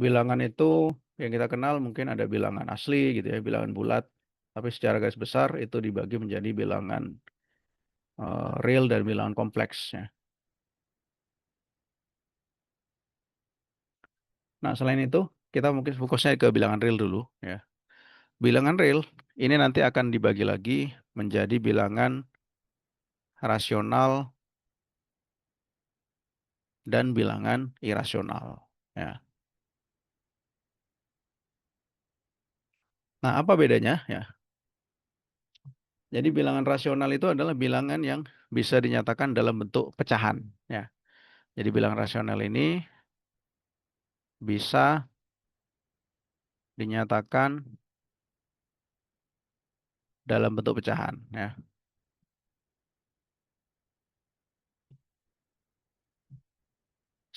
Bilangan itu yang kita kenal mungkin ada bilangan asli gitu ya, bilangan bulat. Tapi secara garis besar itu dibagi menjadi bilangan real dan bilangan kompleks ya. Nah, selain itu kita mungkin fokusnya ke bilangan real dulu ya. Bilangan real ini nanti akan dibagi lagi menjadi bilangan rasional dan bilangan irasional ya. Nah, apa bedanya ya? Jadi bilangan rasional itu adalah bilangan yang bisa dinyatakan dalam bentuk pecahan ya. Jadi bilangan rasional ini bisa dinyatakan dalam bentuk pecahan ya.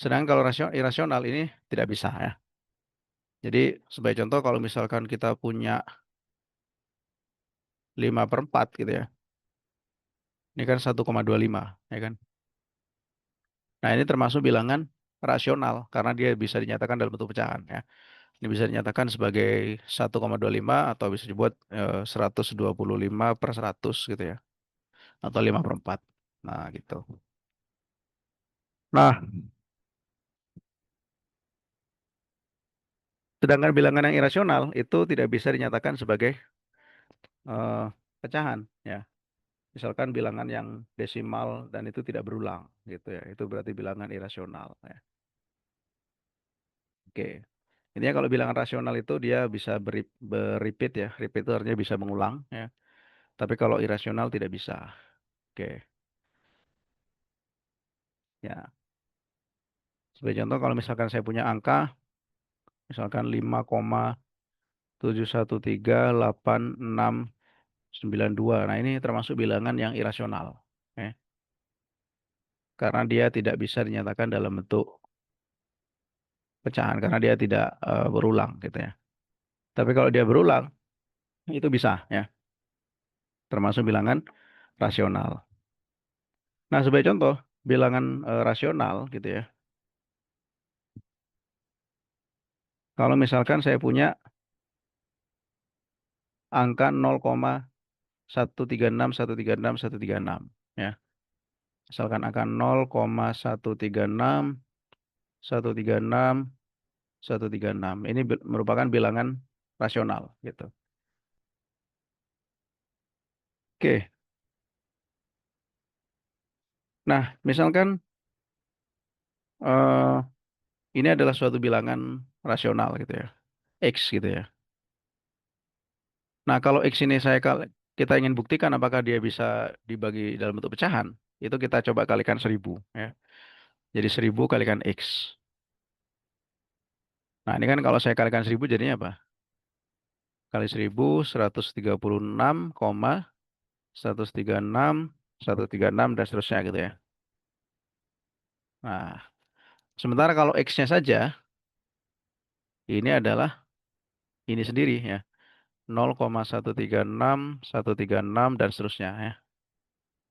Sedangkan kalau irasional ini tidak bisa ya. Jadi sebagai contoh kalau misalkan kita punya 5/4 gitu ya. Ini kan 1,25 ya kan. Nah, ini termasuk bilangan rasional karena dia bisa dinyatakan dalam bentuk pecahan ya. Ini bisa dinyatakan sebagai 1,25 atau bisa dibuat 125/100 gitu ya. Atau 5/4. Nah, gitu. Nah, sedangkan bilangan yang irasional itu tidak bisa dinyatakan sebagai eh, pecahan ya. Misalkan bilangan yang desimal dan itu tidak berulang gitu ya. Itu berarti bilangan irasional ya. Oke. Intinya kalau bilangan rasional itu dia bisa berrepeat ya. Repeat itu artinya bisa mengulang ya. Tapi kalau irasional tidak bisa. Oke. Ya. Sebagai contoh kalau misalkan saya punya angka misalkan 5,71386692. Nah, ini termasuk bilangan yang irasional ya. Karena dia tidak bisa dinyatakan dalam bentuk pecahan karena dia tidak berulang gitu ya. Tapi kalau dia berulang itu bisa ya, termasuk bilangan rasional. Nah, sebagai contoh bilangan rasional gitu ya. Kalau misalkan saya punya angka 0,136136136 ya. Misalkan angka 0,136136136. Ini merupakan bilangan rasional gitu. Oke. Nah, misalkan eh, ini adalah suatu bilangan rasional gitu ya. X gitu ya. Nah, kalau X ini kita ingin buktikan apakah dia bisa dibagi dalam bentuk pecahan, itu kita coba kalikan 1000 ya. Jadi 1000 kalikan X. Nah, ini kan kalau saya kalikan 1000 jadinya apa? Kali 1000 136, 136, 136 dan seterusnya gitu ya. Nah, sementara kalau X-nya saja ini adalah ini sendiri ya. 0,136, 136 dan seterusnya ya.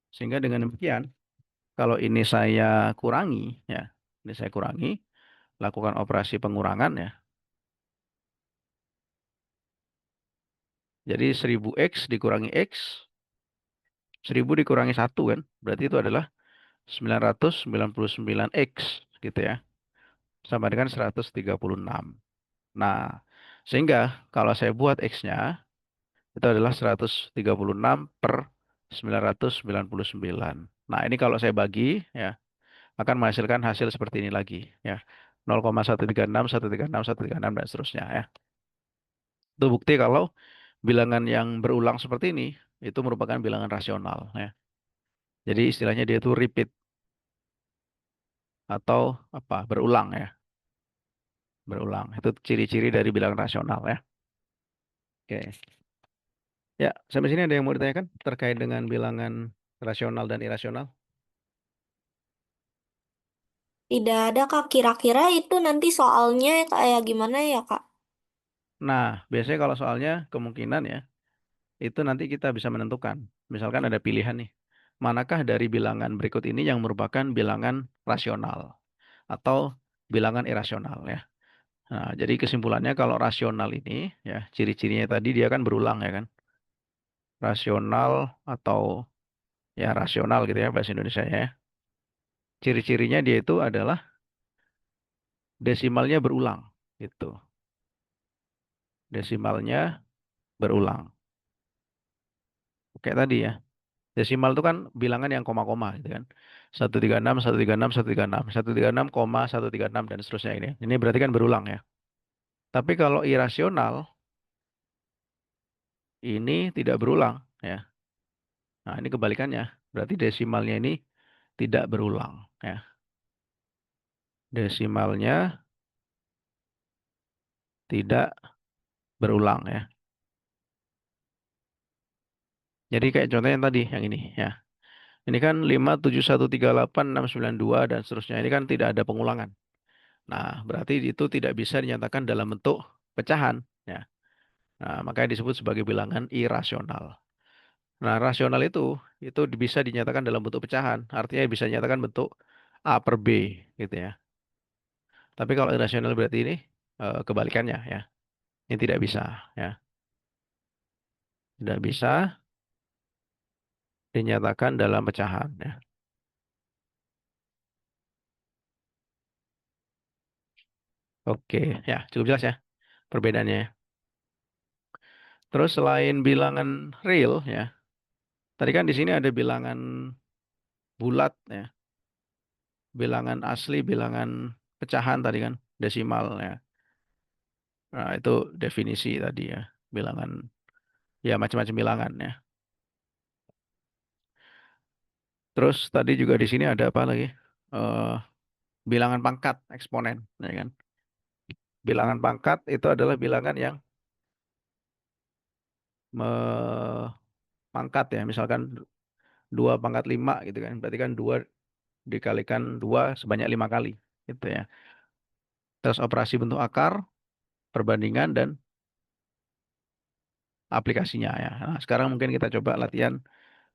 Sehingga dengan demikian kalau ini saya kurangi ya, ini saya kurangi, lakukan operasi pengurangan ya. Jadi 1000X dikurangi X, 1000 dikurangi 1 kan, berarti itu adalah 999X gitu ya, sama dengan 136. Nah, sehingga kalau saya buat X-nya, itu adalah 136 per 999. Nah, ini kalau saya bagi ya, akan menghasilkan hasil seperti ini lagi ya. 0,136, 136, 136 dan seterusnya ya. Itu bukti kalau bilangan yang berulang seperti ini itu merupakan bilangan rasional ya. Jadi istilahnya dia itu repeat atau apa? Berulang ya. Berulang. Itu ciri-ciri dari bilangan rasional ya. Oke. Ya, sampai sini ada yang mau ditanyakan terkait dengan bilangan rasional dan irasional? Tidak ada Kak, kira-kira itu nanti soalnya kayak gimana ya Kak? Nah, biasanya kalau soalnya kemungkinan ya, itu nanti kita bisa menentukan. Misalkan ada pilihan nih, manakah dari bilangan berikut ini yang merupakan bilangan rasional atau bilangan irasional ya. Nah, jadi kesimpulannya kalau rasional ini, ya, ciri-cirinya tadi dia kan berulang ya kan. Rasional atau ya rasional gitu ya bahasa Indonesia ya. Ciri-cirinya dia itu adalah desimalnya berulang gitu. Desimalnya berulang. Kayak tadi ya. Desimal itu kan bilangan yang koma-koma gitu kan. 136, 136, 136, 136, 136 dan seterusnya ini. Ini berarti kan berulang ya. Tapi kalau irasional ini tidak berulang ya. Nah, ini kebalikannya. Berarti desimalnya ini tidak berulang ya. Desimalnya tidak berulang ya. Jadi kayak contohnya yang tadi yang ini ya. Ini kan 57138 692 dan seterusnya. Ini kan tidak ada pengulangan. Nah, berarti itu tidak bisa dinyatakan dalam bentuk pecahan ya. Nah, makanya disebut sebagai bilangan irasional. Nah, rasional itu bisa dinyatakan dalam bentuk pecahan. Artinya bisa dinyatakan bentuk A per B gitu ya. Tapi kalau irasional berarti ini kebalikannya ya. Ini tidak bisa ya. Tidak bisa dinyatakan dalam pecahan ya. Oke, ya cukup jelas ya perbedaannya, ya. Terus selain bilangan real ya, tadi kan di sini ada bilangan bulat ya, bilangan asli, bilangan pecahan tadi kan, desimal ya. Nah, itu definisi tadi ya, bilangan ya macam-macam bilangan ya. Terus tadi juga di sini ada apa lagi? Eh, bilangan pangkat eksponen, ya kan? Bilangan pangkat itu adalah bilangan yang memangkat ya, misalkan 2 pangkat 5 gitu kan, berarti kan 2 dikalikan 2 sebanyak 5 kali, gitu ya. Terus operasi bentuk akar, perbandingan dan aplikasinya ya. Nah, sekarang mungkin kita coba latihan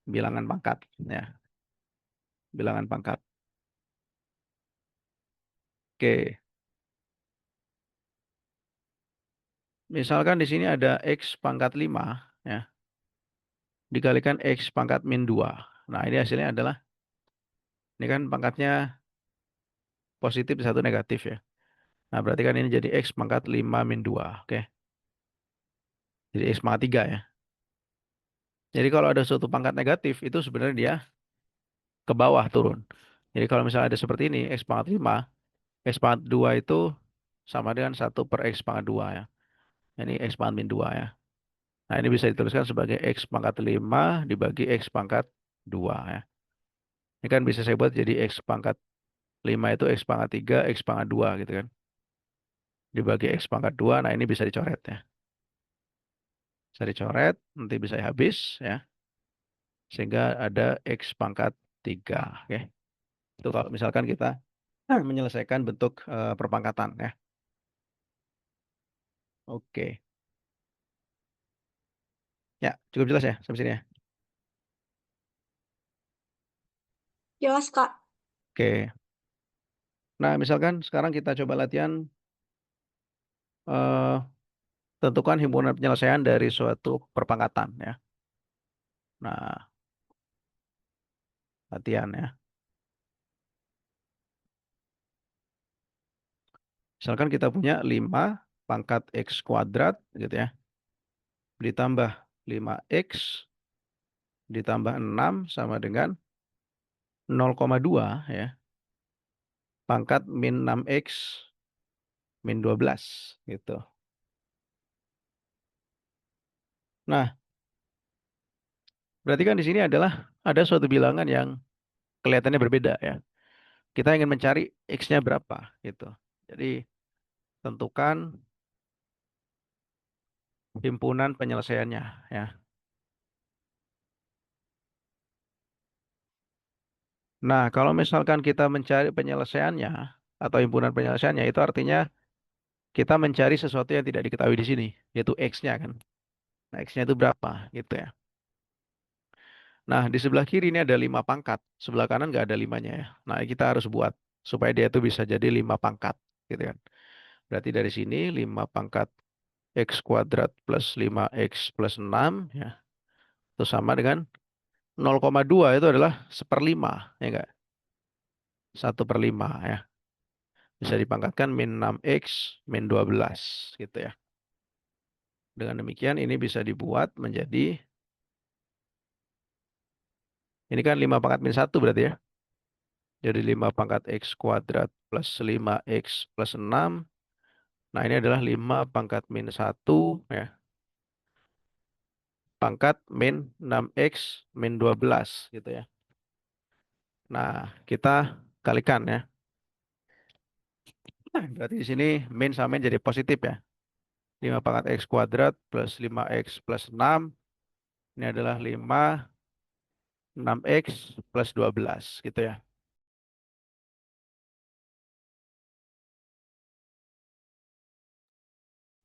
bilangan pangkat ya, bilangan pangkat. Oke, misalkan di sini ada X pangkat 5 ya, dikalikan X pangkat min 2. Nah, ini hasilnya adalah, ini kan pangkatnya positif, satu negatif ya. Nah, berarti kan ini jadi X pangkat 5 min 2. Oke, jadi X pangkat 3 ya. Jadi kalau ada suatu pangkat negatif, itu sebenarnya dia ke bawah turun. Jadi kalau misalnya ada seperti ini, X pangkat 5, X pangkat 2 itu sama dengan 1 per X pangkat 2 ya. Ini X pangkat min 2 ya. Nah, ini bisa dituliskan sebagai X pangkat 5 dibagi X pangkat 2 ya. Ini kan bisa saya buat jadi X pangkat 5 itu X pangkat 3, X pangkat 2 gitu kan. Dibagi X pangkat 2, nah ini bisa dicoret ya. Bisa dicoret, nanti bisa habis ya. Sehingga ada X pangkat 3. Oke. Itu kalau misalkan kita menyelesaikan bentuk perpangkatan ya. Oke. Ya, cukup jelas ya sampai sini ya. Jelas, Kak. Oke. Nah, misalkan sekarang kita coba latihan eh, tentukan himpunan penyelesaian dari suatu perpangkatan ya. Nah, latihan ya. Misalkan kita punya 5 pangkat X kuadrat gitu ya. Ditambah 5X ditambah 6 sama dengan 0,2 ya. Pangkat min 6X min 12 gitu. Nah, berarti kan di sini adalah ada suatu bilangan yang kelihatannya berbeda ya. Kita ingin mencari X-nya berapa gitu. Jadi tentukan himpunan penyelesaiannya ya. Nah, kalau misalkan kita mencari penyelesaiannya atau himpunan penyelesaiannya itu artinya kita mencari sesuatu yang tidak diketahui di sini, yaitu X-nya kan. Nah, X-nya itu berapa gitu ya. Nah, di sebelah kiri ini ada 5 pangkat, sebelah kanan nggak ada limanya ya. Nah, kita harus buat supaya dia itu bisa jadi 5 pangkat gitu kan. Berarti dari sini 5 pangkat X kuadrat plus 5X plus 6 ya. Itu sama dengan 0,2 itu adalah seperlima, ya enggak? 1/5 ya. Bisa dipangkatkan min 6X min 12 gitu ya. Dengan demikian ini bisa dibuat menjadi, ini kan 5 pangkat min 1 berarti ya. Jadi 5 pangkat X kuadrat plus 5X plus 6. Nah ini adalah 5 pangkat min 1 ya. Pangkat min 6X min 12 gitu ya. Nah kita kalikan ya. Nah, berarti di sini min sama min jadi positif ya. 5 pangkat X kuadrat plus 5X plus 6. Ini adalah 6X plus 12 gitu ya.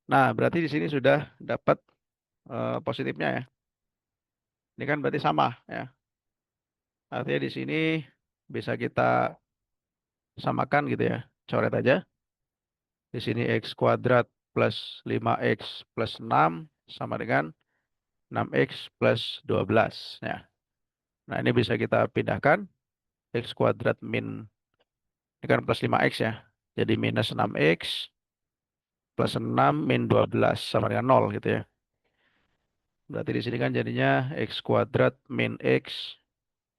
Nah, berarti di sini sudah dapat positifnya ya. Ini kan berarti sama ya. Artinya di sini bisa kita samakan gitu ya. Coret aja. Di sini X kuadrat plus 5X plus 6 sama dengan 6X plus 12 ya. Nah, ini bisa kita pindahkan. X kuadrat min, ini kan plus 5X ya. Jadi minus 6X plus 6 min 12 sama dengan 0 gitu ya. Berarti di sini kan jadinya X kuadrat min X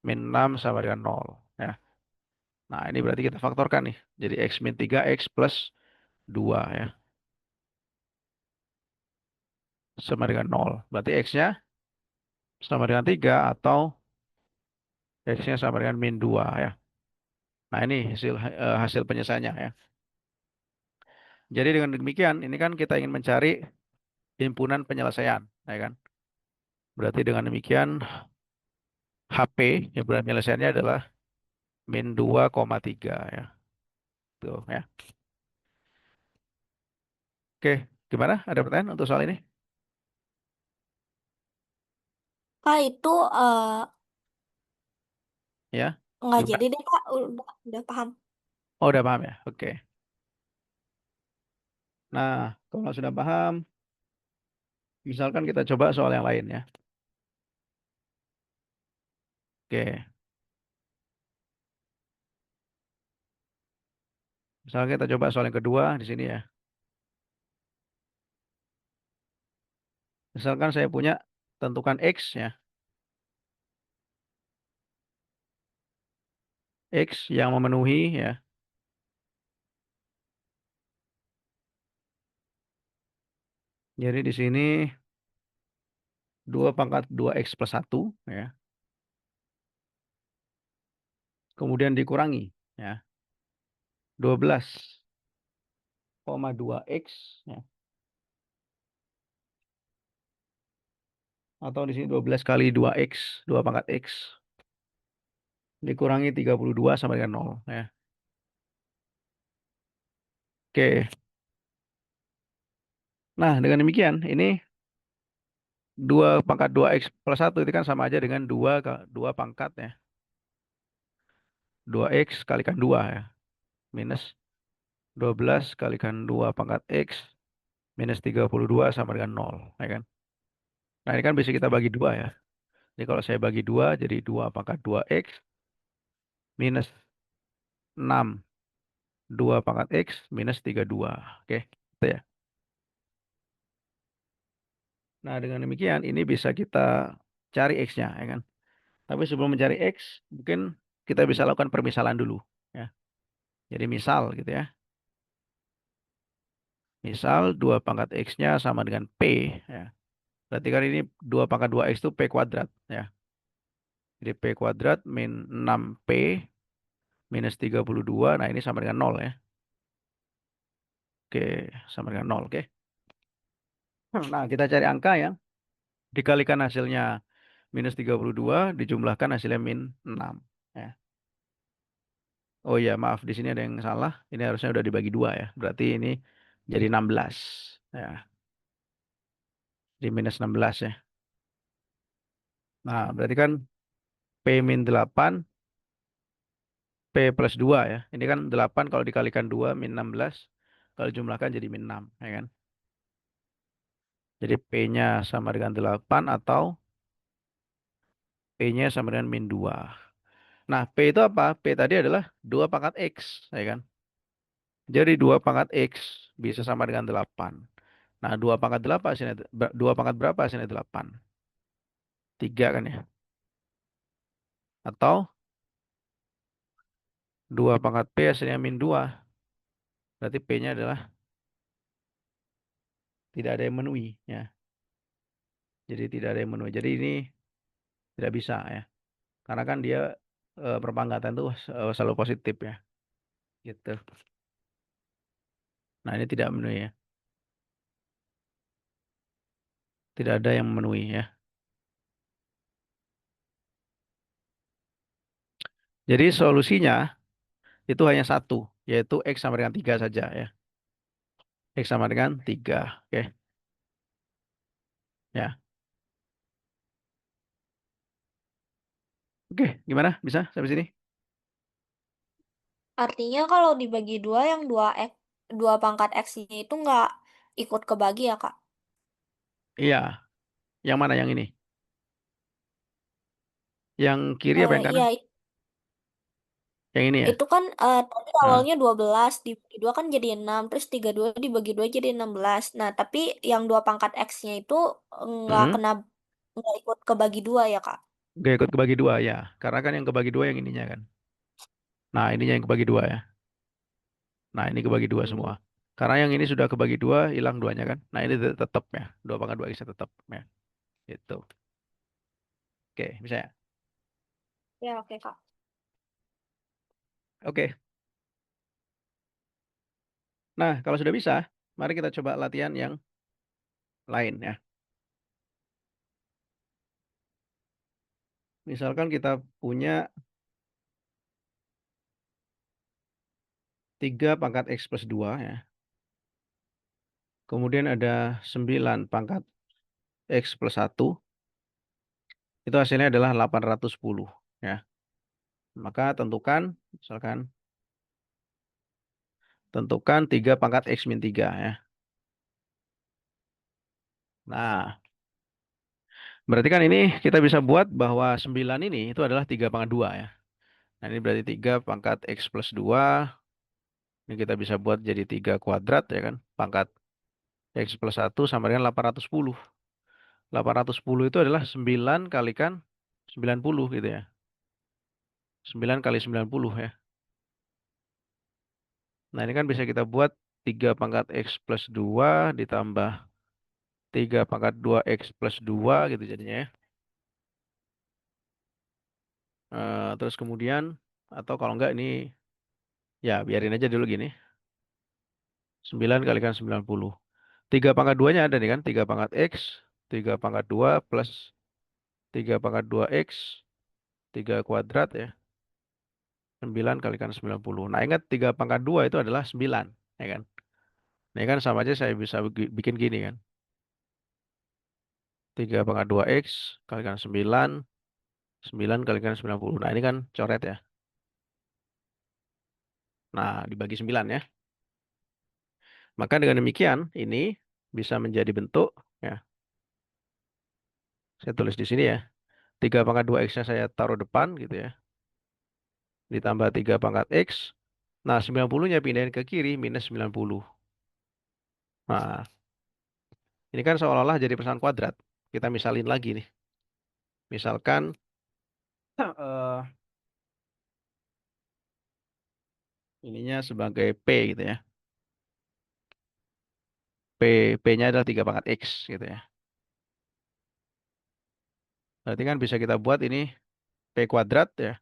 min 6 sama dengan 0 ya. Nah, ini berarti kita faktorkan nih. Jadi X min 3 X plus 2 ya. Sama dengan 0. Berarti X-nya sama dengan 3 atau X-nya sama dengan min 2 ya. Nah, ini hasil penyelesaiannya ya. Jadi dengan demikian, ini kan kita ingin mencari himpunan penyelesaian, ya kan? Berarti dengan demikian, HP, himpunan penyelesaiannya adalah min 2,3 ya. Tuh ya. Oke, gimana? Ada pertanyaan untuk soal ini? Kak, itu Ya, nggak gimana? jadi deh, Kak. Udah paham. Oh, udah paham ya? Oke. Nah, kalau sudah paham, misalkan kita coba soal yang lain ya. Oke, misalkan kita coba soal yang kedua di sini ya. Misalkan saya punya tentukan X ya. X yang memenuhi ya. Jadi di sini 2 pangkat 2X plus 1 ya. Kemudian dikurangi ya. 12,2X ya. Atau di sini 12 kali 2X, 2 pangkat X dikurangi 32 sama dengan 0 ya. Oke. Nah, dengan demikian ini 2 pangkat 2X plus 1 itu kan sama aja dengan 2 pangkat ya. 2X kalikan 2 ya. Minus 12 kalikan 2 pangkat X minus 32 sama dengan 0 ya kan. Nah, ini kan bisa kita bagi 2 ya. Jadi kalau saya bagi 2 jadi 2 pangkat 2X minus 6 2 pangkat X minus 32. Oke, itu ya. Nah, dengan demikian ini bisa kita cari X-nya ya kan. Tapi sebelum mencari X, mungkin kita bisa lakukan permisalan dulu ya. Jadi misal gitu ya. Misal 2 pangkat X-nya sama dengan P ya. Berarti kan ini 2 pangkat 2X itu P kuadrat ya. Jadi P kuadrat min 6P minus 32. Nah, ini sama dengan 0 ya. Oke, sama dengan 0. Oke. Nah, kita cari angka yang dikalikan hasilnya minus 32 dijumlahkan hasilnya min 6 ya. Oh iya, maaf di sini ada yang salah. Ini harusnya udah dibagi 2 ya. Berarti ini jadi 16 ya. Di minus 16 ya. Nah, berarti kan P min 8 P plus 2 ya. Ini kan 8 kalau dikalikan 2 min 16 kalau jumlahkan jadi min 6, ya kan? Jadi P-nya sama dengan 8 atau P-nya sama dengan min 2. Nah, P itu apa? P tadi adalah 2 pangkat X, ya kan? Jadi 2 pangkat X bisa sama dengan 8. Nah, 2 pangkat 8 hasilnya, 2 pangkat berapa hasilnya 8? 3 kan ya? Atau 2 pangkat P hasilnya min 2. Berarti P-nya adalah tidak ada yang memenuhi, ya. Jadi tidak ada yang memenuhi. Jadi ini tidak bisa, ya. Karena kan dia perpanggatan tuh selalu positif, ya. Gitu. Nah, ini tidak memenuhi, ya. Tidak ada yang memenuhi, ya. Jadi solusinya itu hanya satu, yaitu X sama dengan 3 saja, ya. X sama dengan 3. Oke, ya. Oke, gimana? Bisa sampai sini? Artinya kalau dibagi dua, yang dua pangkat X-nya itu nggak ikut kebagi ya, Kak? Iya. Yang mana yang ini? Yang kiri apa yang kanan? Iya, Yang ini ya? itu kan tadi Nah. awalnya 12 dibagi 2 kan jadi 6, terus 32 dibagi 2 jadi 16. Nah, tapi yang dua pangkat X-nya itu Hmm. nggak ikut kebagi dua ya, Kak? Gak ikut kebagi dua ya. Karena kan yang kebagi dua yang ininya kan. Nah, ininya yang kebagi dua ya. Nah, ini kebagi dua Hmm. semua. Karena yang ini sudah kebagi dua, hilang duanya kan. Nah, ini tetap ya. Dua pangkat dua bisa tetap ya. Gitu. Oke, bisa ya. Ya, oke, Kak. Oke. Nah, kalau sudah bisa, mari kita coba latihan yang lain ya. Misalkan kita punya 3 pangkat X plus 2 ya. Kemudian ada 9 pangkat X plus 1. Itu hasilnya adalah 810 ya. Maka tentukan 3 pangkat X min 3 ya. Nah, berarti kan ini kita bisa buat bahwa 9 ini itu adalah 3 pangkat 2 ya. Nah, ini berarti 3 pangkat X plus 2. Ini kita bisa buat jadi 3 kuadrat ya kan. Pangkat X plus 1 sama dengan 810. 810 itu adalah 9 kalikan 90 gitu ya. 9 kali 90 ya. Nah, ini kan bisa kita buat 3 pangkat X plus 2 ditambah 3 pangkat 2X plus 2 gitu jadinya ya. Terus kemudian, atau kalau enggak ini, ya biarin aja dulu gini. 9 kalikan 90. 3 pangkat 2-nya ada nih kan. 3 pangkat X, 3 pangkat 2 plus 3 pangkat 2X, 3 kuadrat ya. 9 kalikan 90. Nah, ingat 3 pangkat 2 itu adalah 9. Ya kan. Ini kan sama aja saya bisa bikin gini kan. 3 pangkat 2X kalikan 9, 9 kalikan 90. Nah, ini kan coret ya. Nah, dibagi 9 ya. Maka dengan demikian, ini bisa menjadi bentuk, ya, saya tulis di sini ya. 3 pangkat 2X-nya saya taruh depan gitu ya. Ditambah 3 pangkat X. Nah, 90-nya pindahin ke kiri, minus 90. Nah, ini kan seolah-olah jadi persamaan kuadrat. Kita misalin lagi nih. Misalkan, eh, ininya sebagai P gitu ya. P-nya adalah 3 pangkat X gitu ya. Berarti kan bisa kita buat ini P kuadrat ya.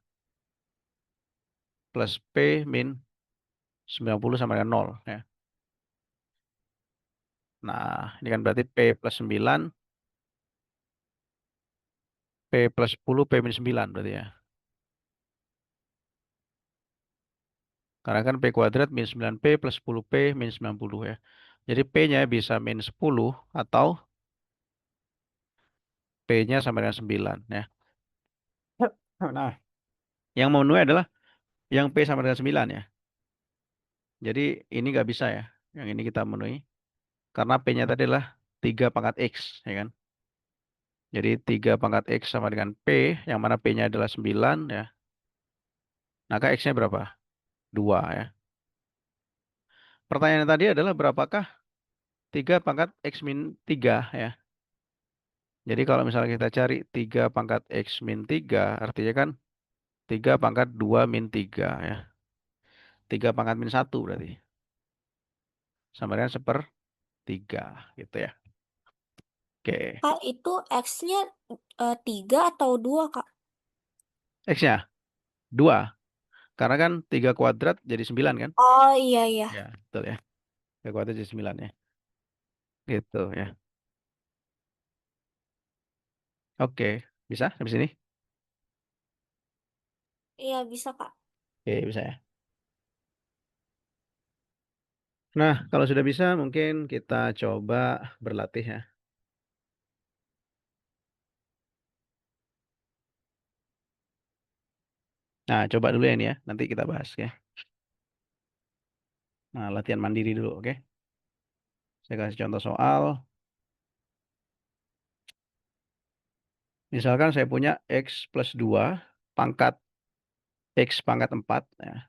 Plus P min 90 sama dengan 0 ya. Nah, ini kan berarti P plus 9, P plus 10, P min 9 berarti ya. Karena kan P kuadrat min 9P plus 10P min 90 ya. Jadi P-nya bisa min 10 atau P-nya sama dengan 9 ya. Nah, yang memenuhi adalah yang P sama dengan 9 ya. Jadi ini nggak bisa ya. Yang ini kita memenuhi. Karena P-nya tadi adalah 3 pangkat X, ya kan? Jadi 3 pangkat X sama dengan P, yang mana P-nya adalah 9, ya. Maka X-nya berapa? 2, ya. Pertanyaannya tadi adalah berapakah 3 pangkat X min 3, ya. Jadi kalau misalnya kita cari 3 pangkat X min 3, artinya kan 3 pangkat 2 min 3, ya. 3 pangkat min 1 berarti. Sama dengan 1/3, gitu ya. Oke. Kak, itu X-nya 3 atau 2, Kak? X-nya 2. Karena kan 3 kuadrat jadi 9 kan? Oh iya iya. Ya, betul ya. 3 kuadrat jadi 9 ya. Gitu ya. Oke. Bisa sampai sini? Iya bisa, Kak. Oke, bisa ya. Nah, kalau sudah bisa mungkin kita coba berlatih ya. Nah, coba dulu ya ini ya. Nanti kita bahas ya. Nah, latihan mandiri dulu, oke? Saya kasih contoh soal. Misalkan saya punya X plus 2 pangkat X pangkat 4. Ya.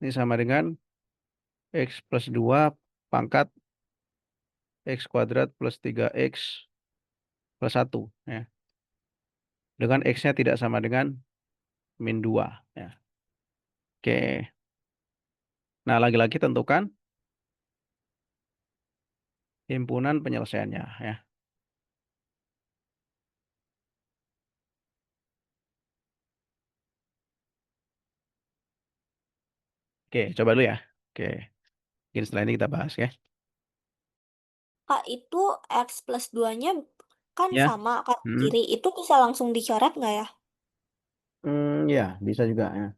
Ini sama dengan X plus 2 pangkat X kuadrat plus 3X plus 1. Ya. Dengan X-nya tidak sama dengan min 2. Ya. Oke. Nah, lagi-lagi tentukan himpunan penyelesaiannya. Ya. Oke, coba dulu ya. Oke. Mungkin setelah ini kita bahas ya. Kak, itu X plus 2-nya kan Ya. sama kan Hmm. kiri. Itu bisa langsung dicoret nggak ya? Ya, bisa juga ya.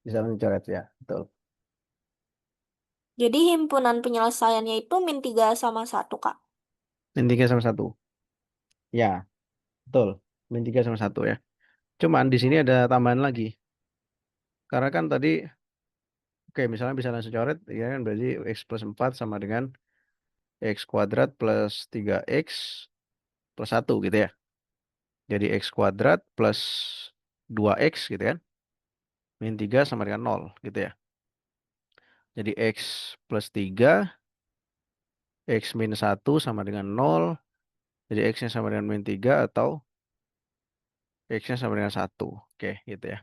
Bisa langsung coret ya. Betul. Jadi himpunan penyelesaiannya itu min 3 sama 1, Kak. Min 3 sama 1. Ya, betul. Min 3 sama 1 ya. Cuman di sini ada tambahan lagi. Karena kan tadi, oke, misalnya bisa langsung coret, ya kan berarti X plus 4 sama dengan X kuadrat plus 3X plus 1 gitu ya. Jadi X kuadrat plus 2X gitu kan. Min 3 sama dengan 0 gitu ya. Jadi X plus 3, X min 1 sama dengan 0. Jadi X-nya sama dengan min 3 atau X-nya sama dengan 1. Oke, gitu ya.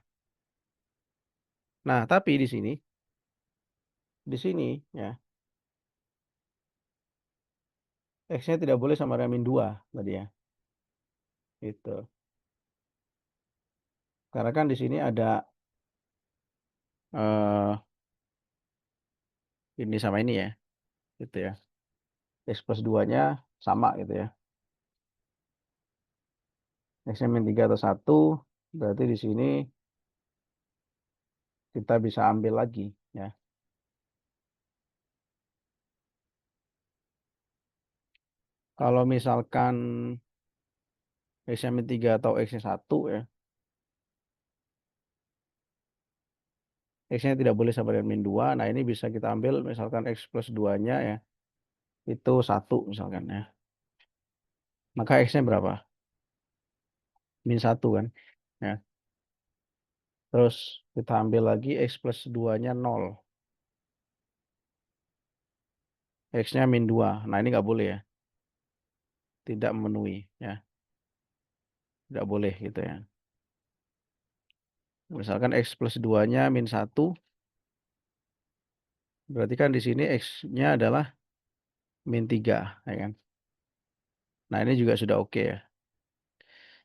Nah, tapi di sini ya, X-nya tidak boleh sama dengan min 2 tadi ya. Itu. Karena kan di sini ada eh ini sama ini ya, gitu ya. X plus 2-nya sama gitu ya. X-nya min 3 atau 1, berarti di sini kita bisa ambil lagi ya. Kalau misalkan X-nya min 3 atau X-nya 1 ya, X-nya tidak boleh sama dengan min 2. Nah, ini bisa kita ambil misalkan X plus 2-nya ya, itu 1 misalkan ya. Maka X-nya berapa? Min 1 kan. Ya. Terus kita ambil lagi X plus 2-nya 0. X-nya min 2. Nah, ini nggak boleh ya. Tidak memenuhi ya. Tidak boleh gitu ya. Misalkan X plus 2-nya min 1. Berarti kan di sini X-nya adalah min 3, ya kan? Nah, ini juga sudah oke ya.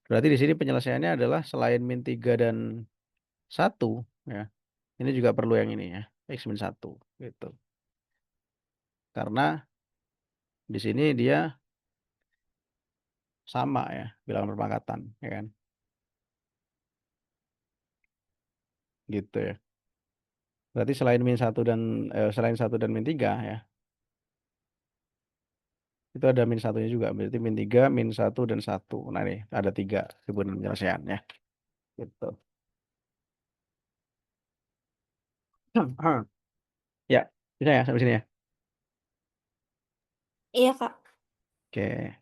Berarti di sini penyelesaiannya adalah selain min 3 dan 1 ya. Ini juga perlu yang ini ya, X min 1 gitu. Karena di sini dia sama ya, bilangan perpangkatan, ya kan? Gitu ya. Berarti selain satu dan min 3 ya, itu ada min satunya juga. Berarti min 3, min 1 dan 1. Nah, ini ada 3 himpunan penyelesaian ya. Gitu. Ya. Bisa ya sampai sini ya? Iya, Kak. Oke.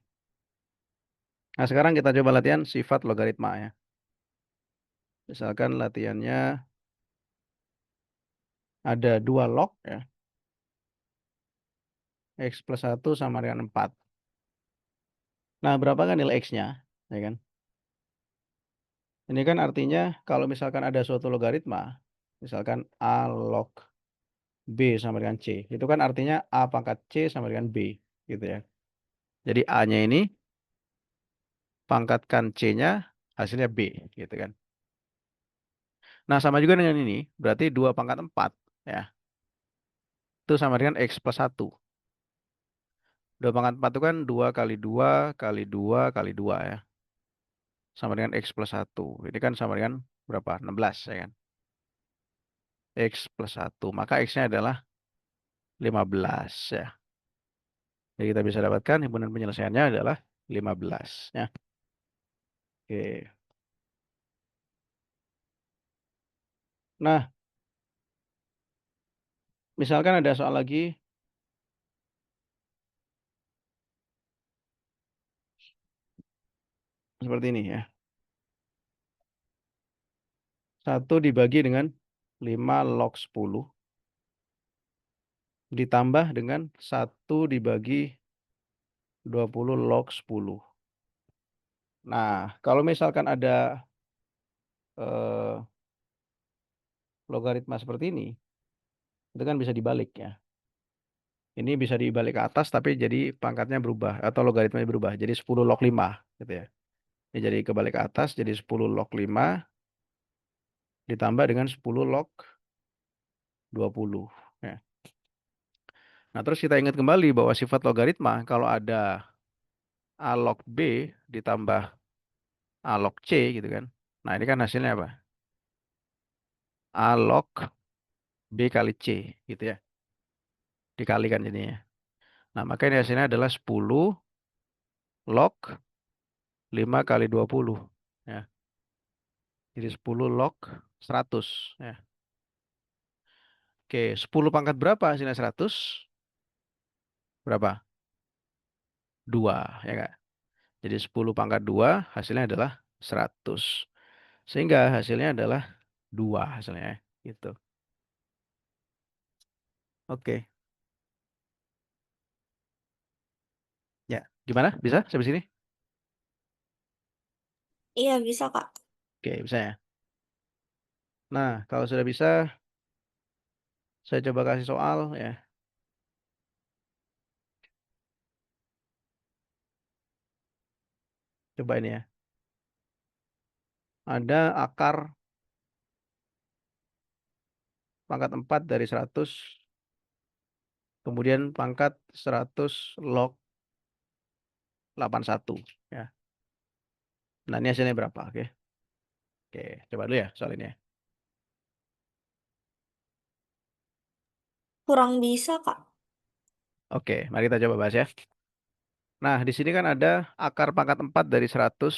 Nah, sekarang kita coba latihan sifat logaritma ya. Misalkan latihannya ada dua log ya. X plus satu sama dengan 4. Nah, berapa kan nilai X-nya? Ya kan? Ini kan artinya kalau misalkan ada suatu logaritma, misalkan A log B sama dengan C, itu kan artinya A pangkat C sama dengan B, gitu ya. Jadi A-nya ini pangkatkan C-nya, hasilnya B, gitu kan. Nah, sama juga dengan ini, berarti 2 pangkat 4, ya. Itu sama dengan X plus 1. 2 pangkat 4 itu kan 2 kali 2 kali 2 kali 2 ya. Sama dengan X plus 1. Ini kan sama dengan berapa? 16 ya kan. X plus 1. Maka X-nya adalah 15 ya. Jadi kita bisa dapatkan himpunan penyelesaiannya adalah 15 ya. Oke. Nah, misalkan ada soal lagi seperti ini ya. 1 dibagi dengan 5 log 10 ditambah dengan 1 dibagi 20 log 10. Nah, kalau misalkan ada eh, logaritma seperti ini, itu kan bisa dibalik ya. Ini bisa dibalik ke atas tapi jadi pangkatnya berubah atau logaritmanya berubah. Jadi 10 log 5 gitu ya. Ini jadi kebalik ke atas jadi 10 log 5 ditambah dengan 10 log 20 ya. Nah, terus kita ingat kembali bahwa sifat logaritma kalau ada A log B ditambah A log C gitu kan. Nah, ini kan hasilnya apa? A log B kali C gitu ya. Dikalikan jadinya. Nah, maka ini hasilnya adalah 10 log 5 kali 20 ya. Jadi 10 log 100 ya. Oke, 10 pangkat berapa hasilnya 100? Berapa? 2 ya enggak? Jadi 10 pangkat 2 hasilnya adalah 100. Sehingga hasilnya adalah 2 hasilnya ya. Gitu. Oke. Ya, gimana? Bisa sampai sini? Iya, bisa, Kak. Oke, bisa ya. Nah, kalau sudah bisa, saya coba kasih soal ya. Coba ini ya. Ada akar pangkat 4 dari 100, kemudian pangkat 100 log 81 ya. Nah, ini hasilnya berapa? Oke. Oke, coba dulu ya soal ini ya. Kurang bisa, Kak. Oke, mari kita coba bahas ya. Nah, di sini kan ada akar pangkat 4 dari 100.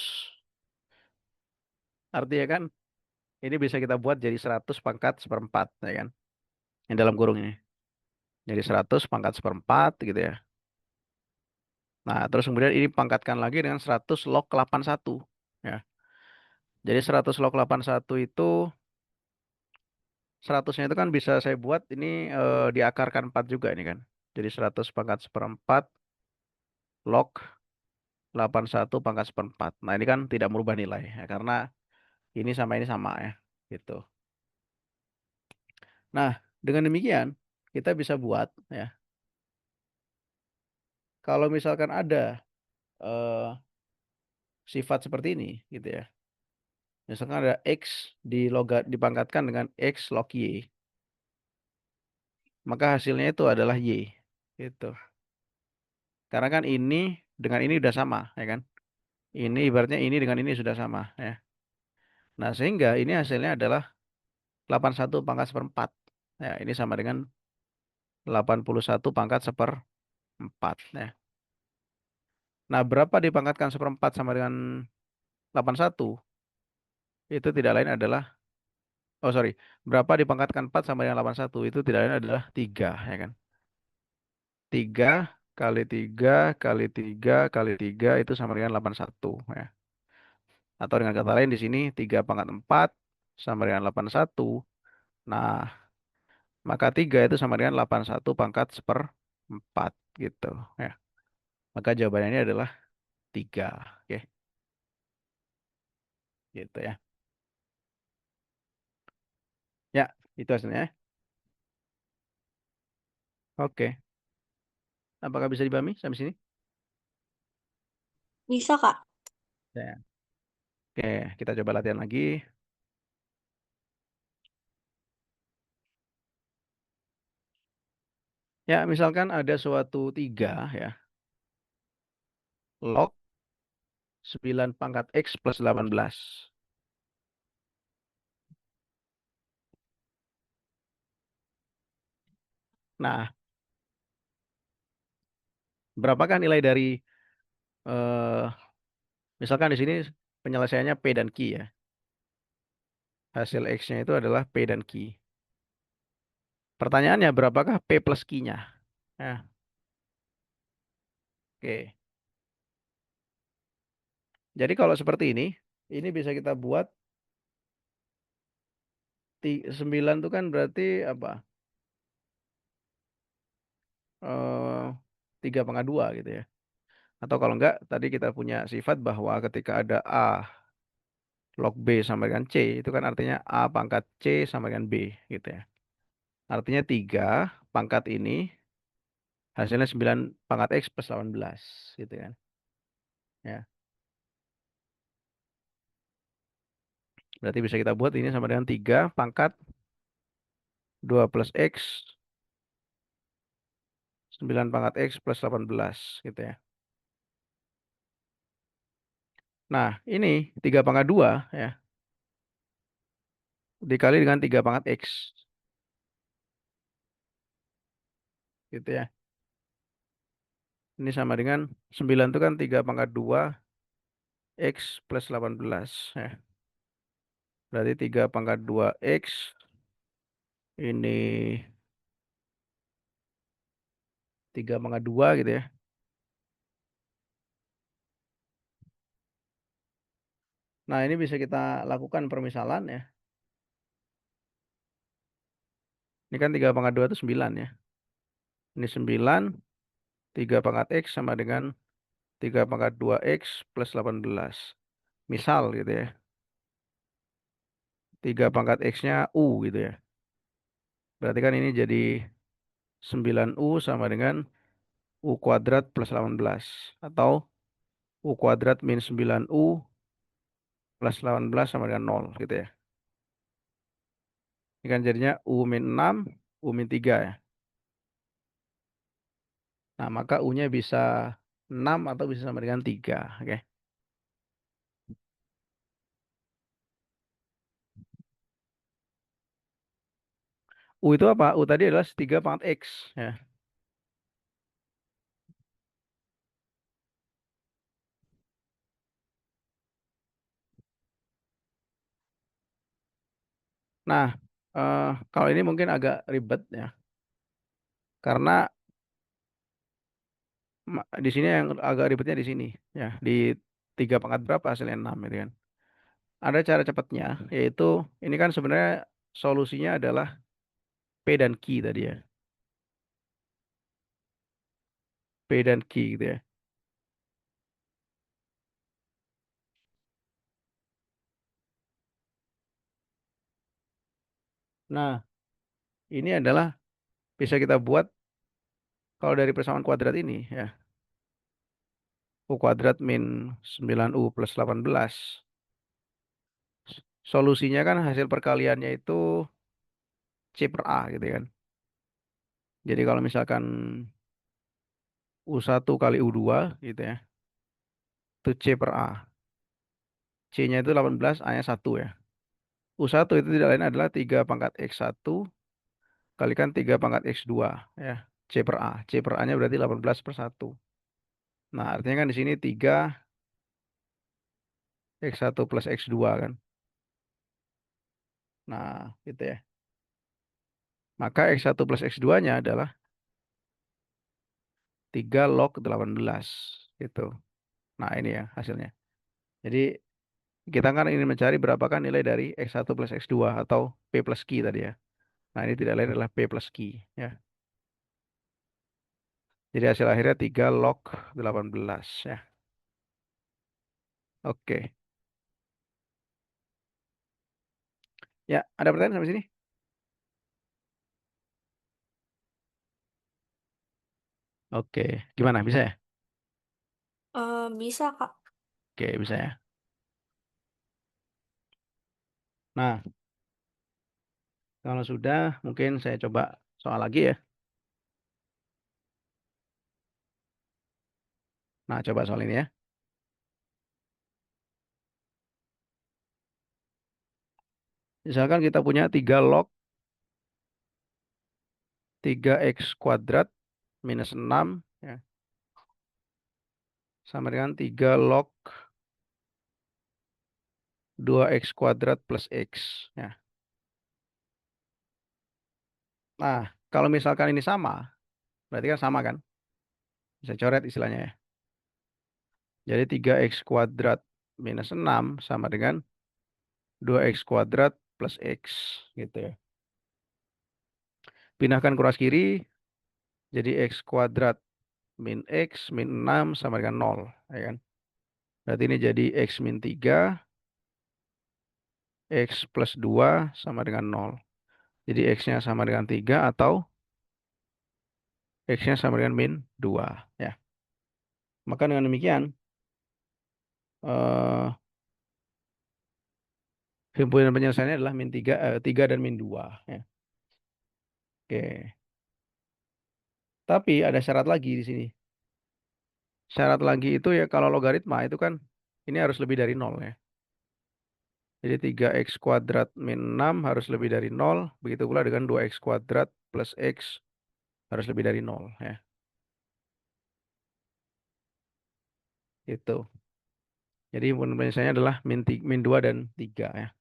Artinya kan ini bisa kita buat jadi 100 pangkat seperempat, ya kan? Yang dalam kurung ini. Jadi 100 pangkat seperempat gitu ya. Nah, terus kemudian ini pangkatkan lagi dengan 100 log 81. Ya. Jadi 100 log 81 itu 100-nya itu kan bisa saya buat ini diakarkan 4 juga ini kan. Jadi 100 pangkat seperempat log 81 pangkat seperempat. Nah, ini kan tidak merubah nilai ya, karena ini sama ya. Gitu. Nah, dengan demikian kita bisa buat ya. Kalau misalkan ada eh, sifat seperti ini gitu ya. Misalkan ada X dipangkatkan dengan X log Y, maka hasilnya itu adalah Y. Gitu. Karena kan ini dengan ini sudah sama, ya kan? Ini ibaratnya ini dengan ini sudah sama, ya. Nah, sehingga ini hasilnya adalah 81 pangkat seperempat. Ya, ini sama dengan 81 pangkat seperempat, ya. Nah, berapa dipangkatkan seperempat sama dengan 81? Itu tidak lain adalah Oh sorry, berapa dipangkatkan 4 sama dengan 81 itu tidak lain adalah 3, ya kan? 3 kali 3 kali 3 kali 3 itu sama dengan 81, ya. Atau dengan kata lain di sini 3 pangkat 4 sama dengan 81. Nah, maka 3 itu sama dengan 81 pangkat 1/4 gitu, ya. Maka jawabannya ini adalah 3. Oke, gitu ya. Ya, itu hasilnya. Oke. Apakah bisa dipahami sampai sini? Bisa, Kak. Ya. Oke, kita coba latihan lagi. Ya, misalkan ada suatu 3 ya, log 9 pangkat X plus 18. Nah, berapakah nilai dari, eh, misalkan di sini penyelesaiannya P dan Q ya. Hasil X-nya itu adalah P dan Q. Pertanyaannya, berapakah P plus Q-nya? Nah, oke. Jadi kalau seperti ini bisa kita buat 9 itu kan berarti apa? Eh, 3/2 gitu ya. Atau kalau enggak, tadi kita punya sifat bahwa ketika ada A log B sama dengan C, itu kan artinya A pangkat C sama dengan B gitu ya. Artinya 3 pangkat ini hasilnya 9 pangkat X plus 18 gitu kan. Ya, berarti bisa kita buat ini sama dengan 3 pangkat 2 plus X 9 pangkat X plus 18 gitu ya. Nah, ini 3 pangkat 2 ya, dikali dengan 3 pangkat X gitu ya. Ini sama dengan 9 itu kan 3 pangkat 2 X plus 18 ya. Berarti 3 pangkat 2 X ini 3/2 gitu ya. Nah, ini bisa kita lakukan permisalan ya. Ini kan 3/2 itu 9 ya. Ini 9, 3 pangkat X sama dengan 3/2 X plus 18. Misal gitu ya. 3 pangkat X-nya U gitu ya. Berarti kan ini jadi 9U sama dengan U kuadrat plus 18. Atau U kuadrat min 9U plus 18 sama dengan 0 gitu ya. Ini kan jadinya U min 6, U min 3 ya. Nah, maka U-nya bisa 6 atau bisa sama dengan 3. Oke. U itu apa? U tadi adalah 3 pangkat X. Ya. Nah, kalau ini mungkin agak ribet ya. Karena di sini yang agak ribetnya di sini. Ya, di 3 pangkat berapa hasilnya 6 gitu kan. Ada cara cepatnya, yaitu ini kan sebenarnya solusinya adalah P dan Q tadi ya. P dan Q gitu ya. Nah, ini adalah bisa kita buat kalau dari persamaan kuadrat ini ya. U kuadrat min 9U plus 18. Solusinya kan hasil perkaliannya itu C per A gitu kan. Jadi kalau misalkan U1 kali U2 gitu ya, itu C per A. C-nya itu 18, A-nya 1 ya. U1 itu tidak lain adalah 3 pangkat X1 kalikan 3 pangkat X2 ya. C per A. C per A-nya berarti 18/1. Nah, artinya kan di sini 3 X1 plus X2 kan. Nah, gitu ya. Maka X1 plus X2-nya adalah 3 log 18. Gitu. Nah, ini ya hasilnya. Jadi, kita kan ingin mencari berapakah nilai dari X1 plus X2 atau P plus Q tadi ya. Nah, ini tidak lain adalah P plus Q. Ya. Jadi hasil akhirnya 3 log 18. Ya. Oke. Ya, ada pertanyaan sampai sini? Oke. Gimana? Bisa ya? Bisa, Kak. Oke, bisa ya. Nah, kalau sudah, mungkin saya coba soal lagi ya. Nah, coba soal ini ya. Misalkan kita punya 3 log 3x kuadrat minus 6 ya, sama dengan 3 log 2x kuadrat plus x. Ya. Nah, kalau misalkan ini sama, berarti kan sama kan? Bisa coret istilahnya ya. Jadi 3x kuadrat minus 6 sama dengan 2x kuadrat plus x. Gitu ya. Pindahkan ke ruas kiri, jadi x kuadrat min x min 6 sama dengan 0. Ya kan? Berarti ini jadi x min 3, x plus 2 sama dengan 0. Jadi x-nya sama dengan 3 atau x-nya sama dengan min 2. Ya. Maka dengan demikian, eh, himpunan penyelesaiannya adalah min 3, 3 dan min 2. Ya. Oke. Tapi ada syarat lagi di sini. Syarat lagi itu ya kalau logaritma itu kan ini harus lebih dari 0 ya. Jadi 3x kuadrat min 6 harus lebih dari 0. Begitu pula dengan 2x kuadrat plus x harus lebih dari 0 ya. Itu. Jadi himpunan penyelesaiannya adalah min 2 dan 3 ya.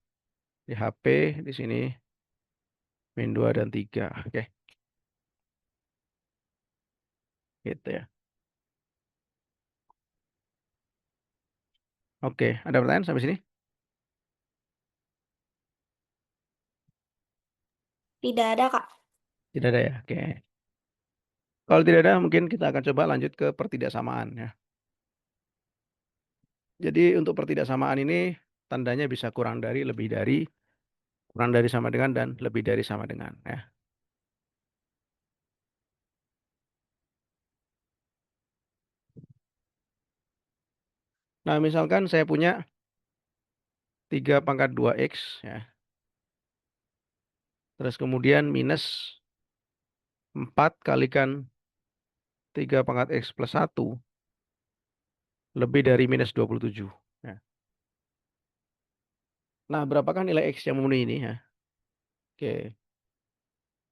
Di HP di sini min 2 dan 3. Oke, gitu ya. Oke, ada pertanyaan sampai sini? Tidak ada, Kak. Tidak ada ya. Oke. Kalau tidak ada, mungkin kita akan coba lanjut ke pertidaksamaan ya. Jadi untuk pertidaksamaan ini tandanya bisa kurang dari, lebih dari, kurang dari sama dengan, dan lebih dari sama dengan ya. Nah, misalkan saya punya 3 pangkat 2x ya. Terus kemudian minus 4 kalikan 3 pangkat x plus 1 lebih dari minus 27. Ya. Nah, berapakah nilai x yang memenuhi ini ya? Oke.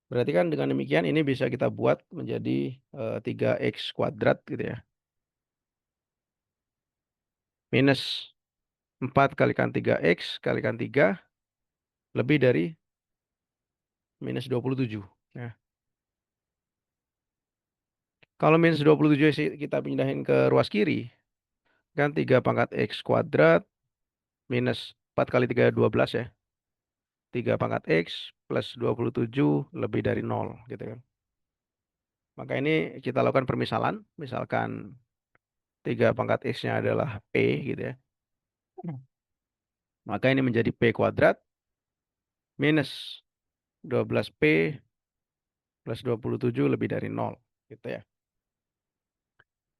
Berarti kan dengan demikian ini bisa kita buat menjadi 3x kuadrat gitu ya. Minus 4 kalikan 3x kalikan 3 lebih dari minus 27. Ya. Kalau minus 27 kita pindahin ke ruas kiri, kan 3 pangkat x kuadrat minus 4 kali 3 12 ya. 3 pangkat x plus 27 lebih dari 0 gitu kan. Maka ini kita lakukan permisalan. Misalkan 3 pangkat x-nya adalah p gitu ya. Maka ini menjadi p kuadrat minus 12p plus 27 lebih dari 0 gitu ya.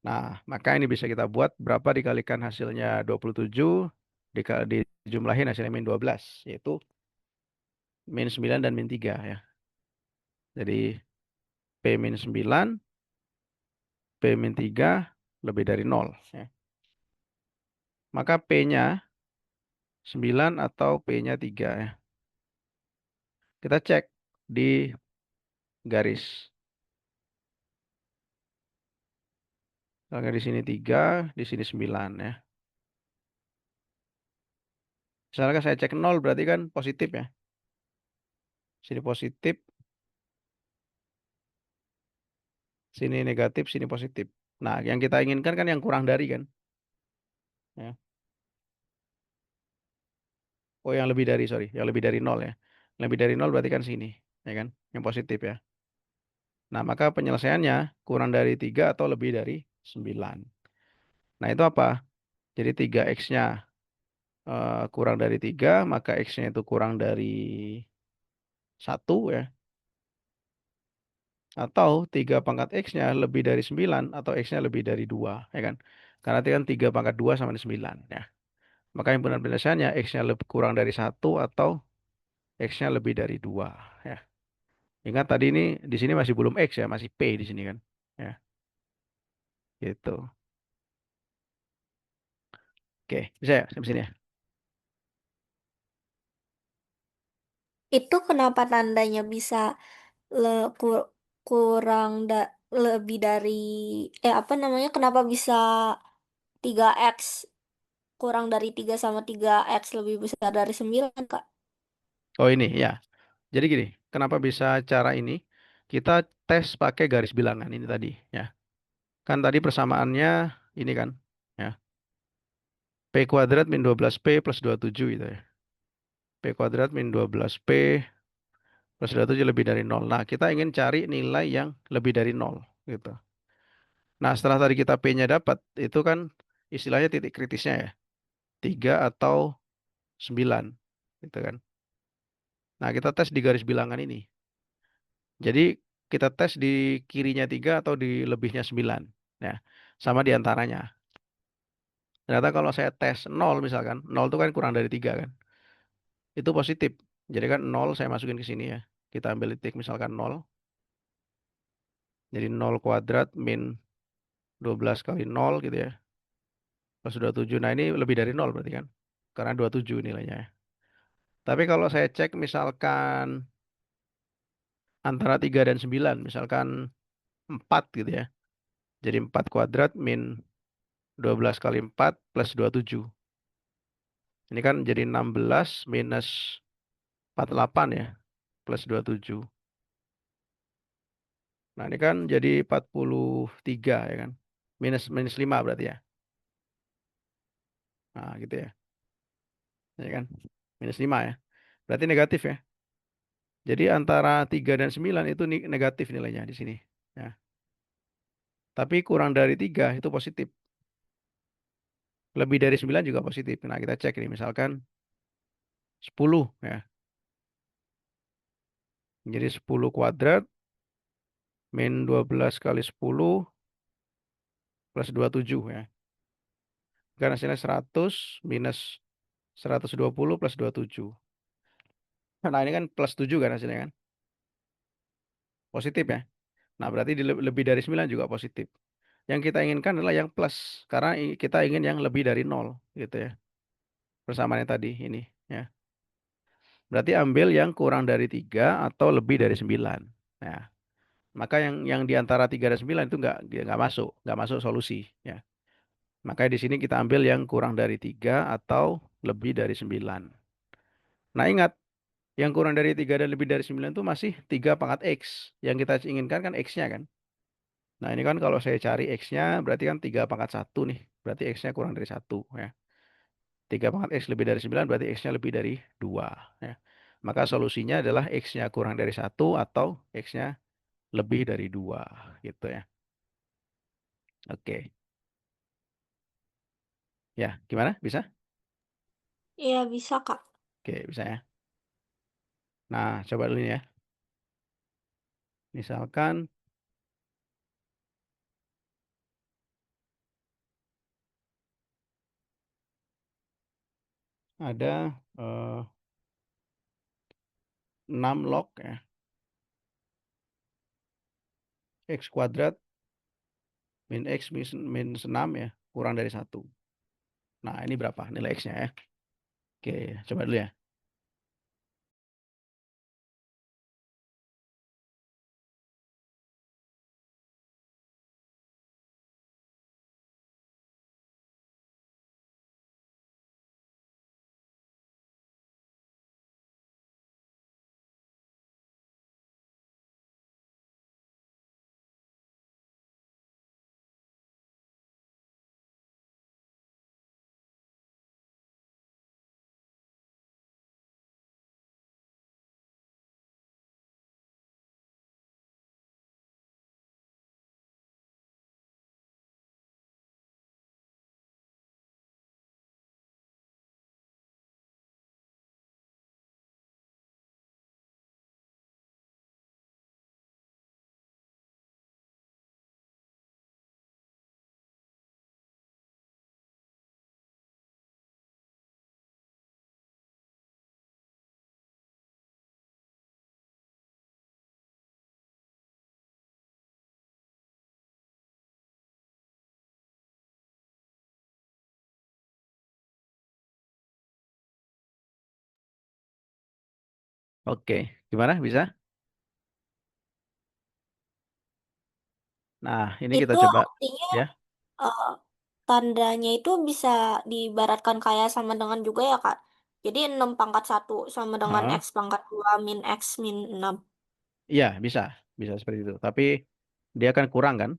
Nah, maka ini bisa kita buat berapa dikalikan hasilnya 27 dijumlahin hasilnya min 12 yaitu min 9 dan min 3 ya. Jadi P min 9, P min 3 lebih dari 0 ya. Maka P-nya 9 atau P-nya 3 ya. Kita cek di garis. Misalnya di sini 3, di sini 9 ya. Misalkan saya cek 0 berarti kan positif ya. Sini positif, sini negatif, sini positif. Nah, yang kita inginkan kan yang kurang dari kan? Ya. Oh, yang lebih dari, sorry. Yang lebih dari nol ya. Lebih dari nol berarti kan sini. Ya kan? Yang positif ya. Nah, maka penyelesaiannya kurang dari 3 atau lebih dari 9. Nah, itu apa? Jadi 3x-nya kurang dari 3, maka x-nya itu kurang dari 1 ya. Atau 3 pangkat x-nya lebih dari 9 atau x-nya lebih dari 2 ya kan. Karena itu kan 3 pangkat 2 sama dengan 9 ya. Maka yang benar penyelesaiannya x-nya lebih kurang dari 1 atau x-nya lebih dari 2 ya. Ingat tadi ini di sini masih belum x ya, masih p di sini kan. Ya, gitu. Oke, bisa ya sampai sini ya. Itu kenapa tandanya bisa le, ku- kurang lebih dari apa namanya? Kenapa bisa 3x kurang dari 3 sama 3x lebih besar dari 9 Kak? Oh ini ya. Jadi gini, kenapa bisa cara ini? Kita tes pakai garis bilangan ini tadi ya. Kan tadi persamaannya ini kan ya. P kuadrat min 12P plus 27 gitu ya. P kuadrat min 12P plus 27 lebih dari nol. Nah, kita ingin cari nilai yang lebih dari nol gitu. Nah, setelah tadi kita P-nya dapat, itu kan istilahnya titik kritisnya ya. 3 atau 9 gitu kan. Nah, kita tes di garis bilangan ini. Jadi kita tes di kirinya 3 atau di lebihnya 9 ya. Sama di antaranya. Ternyata kalau saya tes nol misalkan, nol itu kan kurang dari 3 kan. Itu positif. Jadi kan nol saya masukin ke sini ya. Kita ambil titik misalkan nol. Jadi nol kuadrat min 12 kali nol gitu ya. Plus 27. Nah ini lebih dari nol berarti kan. Karena 27 nilainya ya. Tapi kalau saya cek misalkan antara 3 dan 9, misalkan 4 gitu ya. Jadi 4 kuadrat min 12 kali 4 plus 27. Ini kan jadi 16 minus 48 ya. Plus 27. Nah ini kan jadi 43 ya kan. Minus minus 5 berarti ya. Nah gitu ya. Ya kan. Minus 5 ya. Berarti negatif ya. Jadi antara 3 dan 9 itu negatif nilainya di sini. Ya. Tapi kurang dari 3 itu positif. Lebih dari 9 juga positif. Nah kita cek ini misalkan 10 ya. Jadi 10 kuadrat min 12 kali 10 plus 27 ya. Kan hasilnya 100 minus 120 plus 27. Nah ini kan plus 7 kan hasilnya kan. Positif ya. Nah berarti lebih dari 9 juga positif. Yang kita inginkan adalah yang plus. Karena kita ingin yang lebih dari nol gitu ya. Persamaannya tadi ini ya. Berarti ambil yang kurang dari 3 atau lebih dari 9. Nah, maka yang di antara 3 dan 9 itu nggak masuk solusi ya. Makanya di sini kita ambil yang kurang dari 3 atau lebih dari 9. Nah, ingat, yang kurang dari 3 dan lebih dari 9 itu masih 3 pangkat X. Yang kita inginkan kan X-nya kan. Nah, ini kan kalau saya cari X-nya berarti kan 3 pangkat 1 nih. Berarti X-nya kurang dari 1 ya. 3 pangkat X lebih dari 9 berarti X-nya lebih dari 2 ya. Maka solusinya adalah X-nya kurang dari 1 atau X-nya lebih dari 2 gitu ya. Oke. Ya, gimana? Bisa? Iya bisa Kak. Oke, bisa ya. Nah, coba dulu ini ya. Misalkan ada 6 log ya, X kuadrat min X minus 6 ya, kurang dari 1. Nah, ini berapa nilai X-nya ya? Oke, coba dulu ya. Oke, gimana? Bisa? Nah, ini kita Itu coba artinya ya. eh, tandanya itu bisa diibaratkan kayak sama dengan juga ya Kak. Jadi 6 pangkat satu sama dengan Heeh. X pangkat 2 min X min 6. Iya, bisa. Bisa seperti itu. Tapi dia kan kurang kan?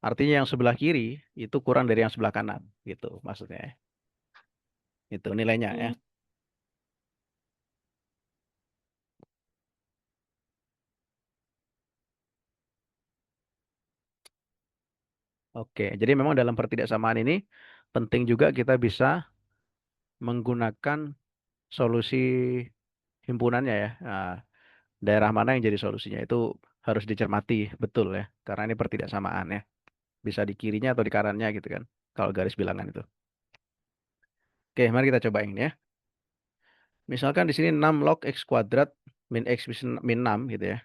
Artinya yang sebelah kiri itu kurang dari yang sebelah kanan, gitu maksudnya, ya. Itu nilainya ya. Hmm. Oke, jadi memang dalam pertidaksamaan ini penting juga kita bisa menggunakan solusi himpunannya ya. Nah, daerah mana yang jadi solusinya itu harus dicermati betul ya, karena ini pertidaksamaan ya. Bisa di kirinya atau di kanannya gitu kan, kalau garis bilangan itu. Oke, mari kita coba ini ya. Misalkan di sini 6 log x kuadrat min x min 6 gitu ya.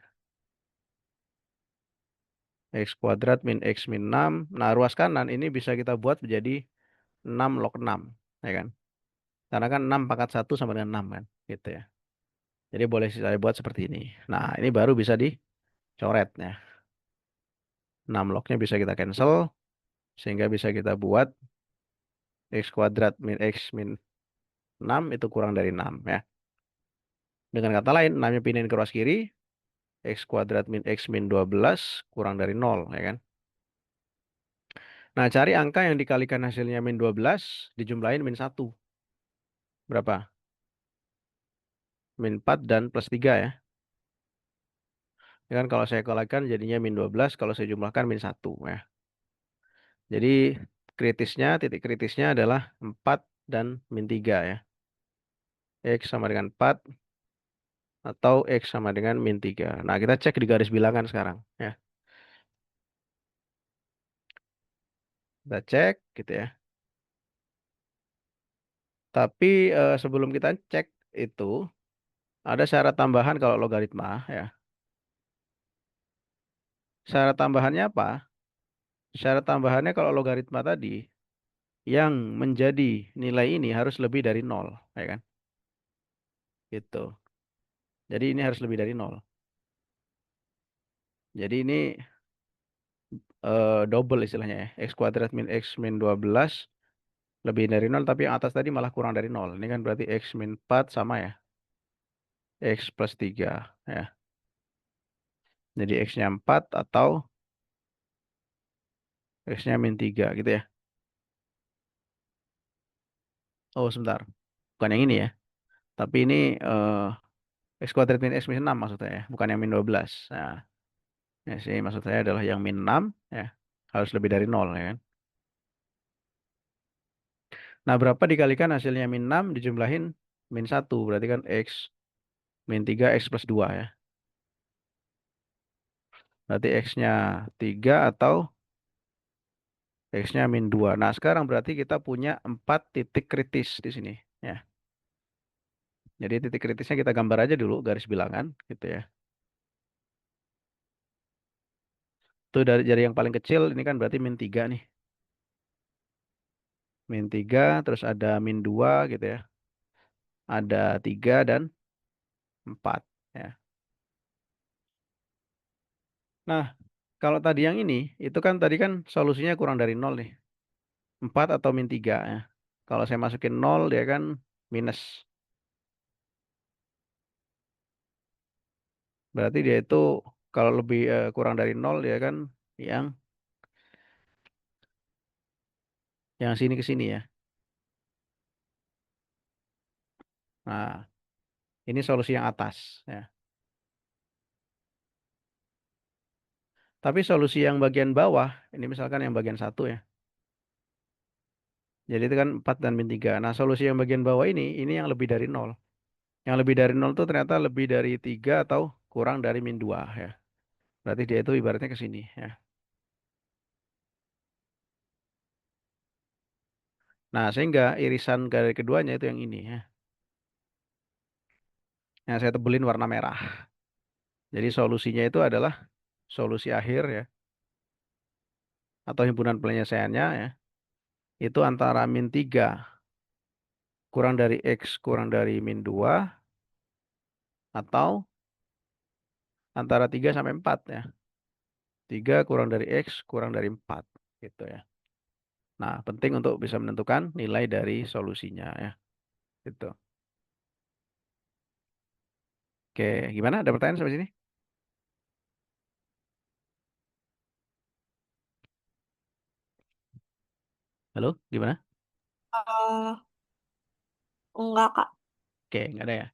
X kuadrat min x min 6. Nah, ruas kanan ini bisa kita buat menjadi 6 log 6, ya kan? Karena kan 6 pangkat satu sama dengan 6 kan, gitu ya. Jadi boleh saya buat seperti ini. Nah, ini baru bisa dicoret ya. 6 lognya bisa kita cancel, sehingga bisa kita buat x kuadrat min x min 6 itu kurang dari 6 ya. Dengan kata lain, 6-nya pindahin ke ruas kiri, x kuadrat min x min 12 kurang dari 0, ya kan? Nah, cari angka yang dikalikan hasilnya min 12 dijumlahin min 1. Berapa? Min 4 dan plus 3 ya. Ya kan kalau saya kalikan jadinya min 12, kalau saya jumlahkan min 1 ya. Jadi kritisnya, titik kritisnya adalah 4 dan min 3 ya. X sama dengan 4 atau X sama dengan min 3. Nah, kita cek di garis bilangan sekarang ya. Kita cek gitu ya. Tapi sebelum kita cek itu ada syarat tambahan kalau logaritma ya. Syarat tambahannya apa? Syarat tambahannya kalau logaritma tadi yang menjadi nilai ini harus lebih dari nol, ya kan? Gitu. Jadi ini harus lebih dari nol. Jadi ini double istilahnya ya. X kuadrat min X min 12 lebih dari nol, tapi yang atas tadi malah kurang dari nol. Ini kan berarti X min 4 sama ya. X plus 3 ya. Jadi X-nya 4 atau X-nya min 3 gitu ya. Oh sebentar. Bukan yang ini ya. Tapi ini X kuadrat min X min 6 maksudnya ya. Bukan yang min 12. Nah, ya sih maksud saya adalah yang min 6 ya. Harus lebih dari nol ya kan. Nah, berapa dikalikan hasilnya min 6 dijumlahin min 1. Berarti kan X min 3 X plus 2 ya. Berarti X-nya 3 atau X-nya min 2. Nah, sekarang berarti kita punya 4 titik kritis di sini. Ya. Jadi titik kritisnya kita gambar aja dulu garis bilangan gitu ya. Itu dari yang paling kecil ini kan berarti min 3 nih. Min 3 terus ada min 2 gitu ya. Ada 3 dan 4 ya. Nah, kalau tadi yang ini itu kan tadi kan solusinya kurang dari nol nih. 4 atau min 3 ya. Kalau saya masukin nol dia kan minus. Berarti dia itu kalau lebih kurang dari nol dia kan yang yang sini ke sini ya. Nah, ini solusi yang atas ya. Tapi solusi yang bagian bawah, ini misalkan yang bagian satu ya. Jadi itu kan 4 dan min 3. Nah, solusi yang bagian bawah ini yang lebih dari nol. Yang lebih dari nol itu ternyata lebih dari 3 atau kurang dari min 2 ya. Berarti dia itu ibaratnya ke sini ya. Nah, sehingga irisan dari keduanya itu yang ini ya. Yang saya tebelin warna merah. Jadi solusinya itu adalah solusi akhir ya. Atau himpunan penyelesaiannya ya. Itu antara min 3 kurang dari X kurang dari min 2 atau antara 3 sampai 4 ya. 3 kurang dari X kurang dari 4 gitu ya. Nah, penting untuk bisa menentukan nilai dari solusinya ya. Gitu. Oke, gimana? Ada pertanyaan sampai sini? Halo, gimana? Eh, enggak, Kak. Oke, nggak ada ya.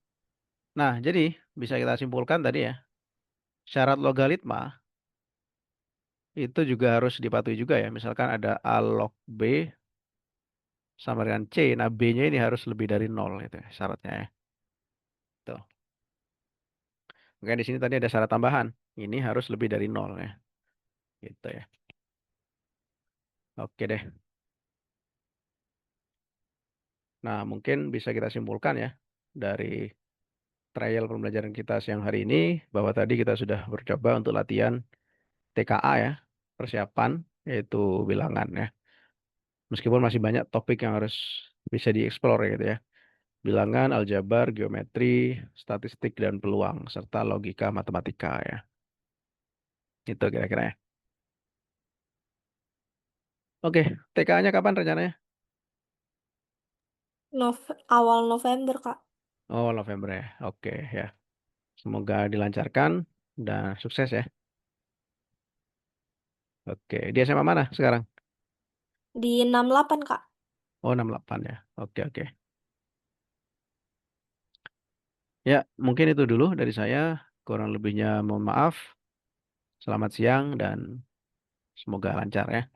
Nah, jadi bisa kita simpulkan tadi ya, syarat logaritma itu juga harus dipatuhi juga ya. Misalkan ada A log B sama dengan C, nah B-nya ini harus lebih dari nol itu ya, syaratnya ya. Tuh. Makanya di sini tadi ada syarat tambahan. Ini harus lebih dari nol ya. Gitu ya. Oke deh. Nah, mungkin bisa kita simpulkan ya dari trial pembelajaran kita siang hari ini bahwa tadi kita sudah bercoba untuk latihan TKA ya, persiapan yaitu bilangan ya. Meskipun masih banyak topik yang harus bisa dieksplor gitu ya. Bilangan, aljabar, geometri, statistik dan peluang serta logika matematika ya. Itu kira-kira ya. Oke, TKA-nya kapan rencananya? Awal November, Kak. Oh, November ya. Oke ya. Semoga dilancarkan dan sukses ya. Oke, di SMA mana sekarang? Di 68, Kak. Oh, 68 ya. Oke, oke. Ya, mungkin itu dulu dari saya. Kurang lebihnya mohon maaf. Selamat siang dan semoga lancar ya.